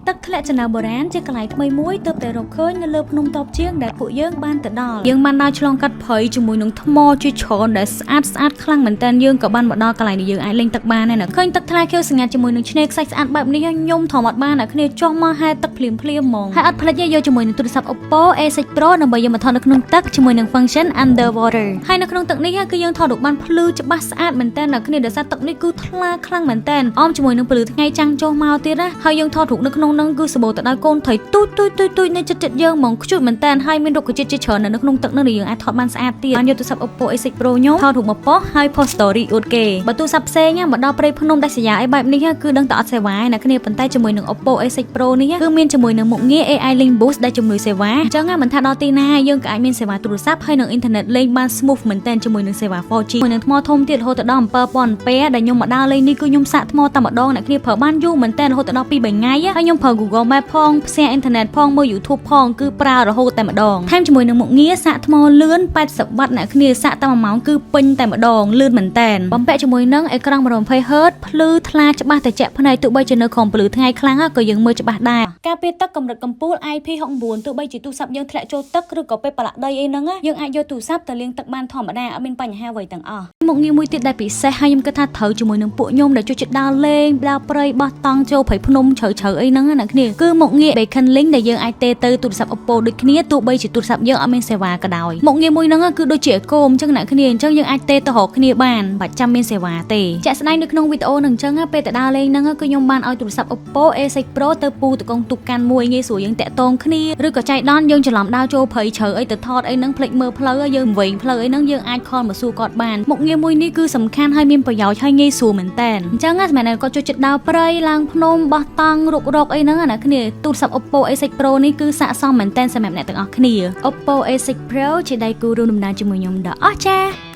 ទឹកធ្លាក់ចនាបុរាណជាកន្លែងថ្មីមួយទើបតែរកឃើញនៅលើភ្នំតបជាងដែលពួកយើងបានទៅដល់យើងបានដើរឆ្លងកាត់ព្រៃជាមួយនឹងថ្មជាច្រើនដែលស្អាតខ្លាំងមែនតើយើងក៏បានមកដល់កន្លែងដែលយើងអាចលេងទឹកបានដែរឃើញទឹកថ្លាខៀវស្ងាត់ជាមួយនឹងឆ្នេរខ្សាច់ស្អាតបែបនេះខ្ញុំធំអត់បានអ្នកគ្នាចុះមកហែទឹកភ្លាមហ្មងហើយអត់ភ្លេចយកជាមួយនឹងទូរស័ព្ទ Oppo A6 Pro ដើម្បីយកមកថតនៅក្នុងទឹកជាមួយនឹង function underwater ហើយនៅក្នុងទឹកនេះគឺយើងថតរូបបានភ្លឺច្បាស់ស្អាតមែនតើអ្នកគ្នាដោយសារទឹកនេះគឺថ្លាខ្លាំងមែនតើអមជាមួយនឹងពន្លឺថ្ងៃចាំងចុះមកទៀតណាហើយយើងថតរូបនៅក្នុងនឹងគឺសម្បូរទៅដោយកូនត្រីទូចនៅចិត្តយើងហ្មងខ្ជុលមែនតើហើយមានរុក្ខជាតិជាច្រើននៅក្នុងទឹកនោះដែលយើងអាចថតបានស្អាតទៀតបានយកទូរស័ព្ទ Oppo A6 Pro ខ្ញុំថតរូបមកប៉ុសហើយ post story អួតគេបើទូរស័ព្ទផ្សេងមកដល់ព្រៃភ្នំដាច់ស្រយាលអីបែបនេះគឺដឹងតែអត់សេវាឯអ្នកគ្នាប៉ុន្តែជាមួយនឹង Oppo A6 Pro នេះគឺមានជាមួយនឹងមុខងារ AI Link Boost ដែលជំនួយសេវាអញ្ចឹងមិនថាដល់ទីណាយើងក៏អាចមានសេវាទូរស័ព្ទហើយនឹងអ៊ីនធឺណិតលេងបាន smooth មែនតើជាមួយនឹងសេវា 4G ជាមួយនឹងថ្មធំទៀតរហូតដល់7000 អាដែលខ្ញុំមកដើរលេងនេះគឺខ្ញុំសាកថ្មតែម្ដងអ្នកគ្នាប្រើបានយូរមែនតើរហូតដល់ 2-3 ថ្ងៃហើយខ្ញុំប្រើ Google Map ផងផ្សាយអ៊ីនធឺណិតផងមើល YouTube ផងគឺប្រើរហូតតែម្ដងថែមជាមួយនឹងមុខងារសាកថ្មលឿន80 វ៉ាត់អ្នកគ្នាសាកតែ1ម៉ោងគឺពេញតែម្ដងលឿនមែនតើបំពាក់ជាមួយនឹងអេក្រង់ 120Hz ភ្លឺថ្លាច្បាស់តែជាក់ភ្នែកទោះបីជានៅក្រោមភ្លឺថ្ងៃខ្លាំងក៏យើងមើលច្បាស់ដែរការពារទឹកកម្រិតកម្ពស់ IP69 ទោះបីជាទូរស័ព្ទយើងធ្លាក់ចូលទឹកឬក៏ពេលប្រឡាក់ដីអីហ្នឹងយើងអាចយកទូរស័ព្ទទៅលាងទឹកបានធម្មតាអត់មានបញ្ហាអ្វីទាំងអស់មុខងារមួយទៀតដែលពិសេសហើយខ្ញុំគិតថាត្រូវជាមួយនឹងពួកខ្ញុំដែលចូលចិត្តដើរលេងដើរព្រៃបោះតង់ចូលព្រៃភ្នំជ្រៅអីហ្នឹងណាគ្នាគឺមុខងារ Beacon Link ដែលយើងអាចទេទៅទូរស័ព្ទ Oppo ដូចគ្នាទោះបីជាទូរស័ព្ទយើងអត់មានសេវាក៏ដោយមុខងារមួយហ្នឹងគឺដូចជាអេកូអញ្ចឹងណាគ្នាអញ្ចឹងយើងអាចទេទៅរកគ្នាបានបាច់ចាំមានសេវាទេជាក់ស្ដែងនៅក្នុងវីដេអូហ្នឹងអញ្ចឹងពេលទៅដើរលេងហ្នឹងគឺខ្ញុំបានឲ្យទូរស័ព្ទ Oppo A6 Pro ទៅពូតកងទូកកាន់មួយងាយស្រួលយើងតាក់ទងគ្នាឬក៏ចៃដន្យយើងច្រឡំដើរចូលព្រៃជ្រៅអីទៅថតអីហ្នឹងភ្លេចមើលផ្លូវយើងវែងផ្លូវអីហ្នឹងយើងអាចខលមកសួរគាត់បានមុខងារមួយនេះគឺសំខាន់ហើយមានប្រយោជន៍ហើយងាយស្រួលមែនតើអញ្ចឹងសម្រាប់អ្នកគាត់ចូលចិត្តដើរព្រៃឡើងភ្នំបោះតង់រុករកអីហ្នឹងណាគ្នាទូរស័ព្ទ Oppo A6 Pro នេះគឺស័ក្តិសមមែនតើសម្រាប់អ្នកទាំងអស់គ្នា Oppo A6 Pro ជាដៃគូរួមដំណើរជាមួយខ្ញុំដ៏អស្ចារ្យ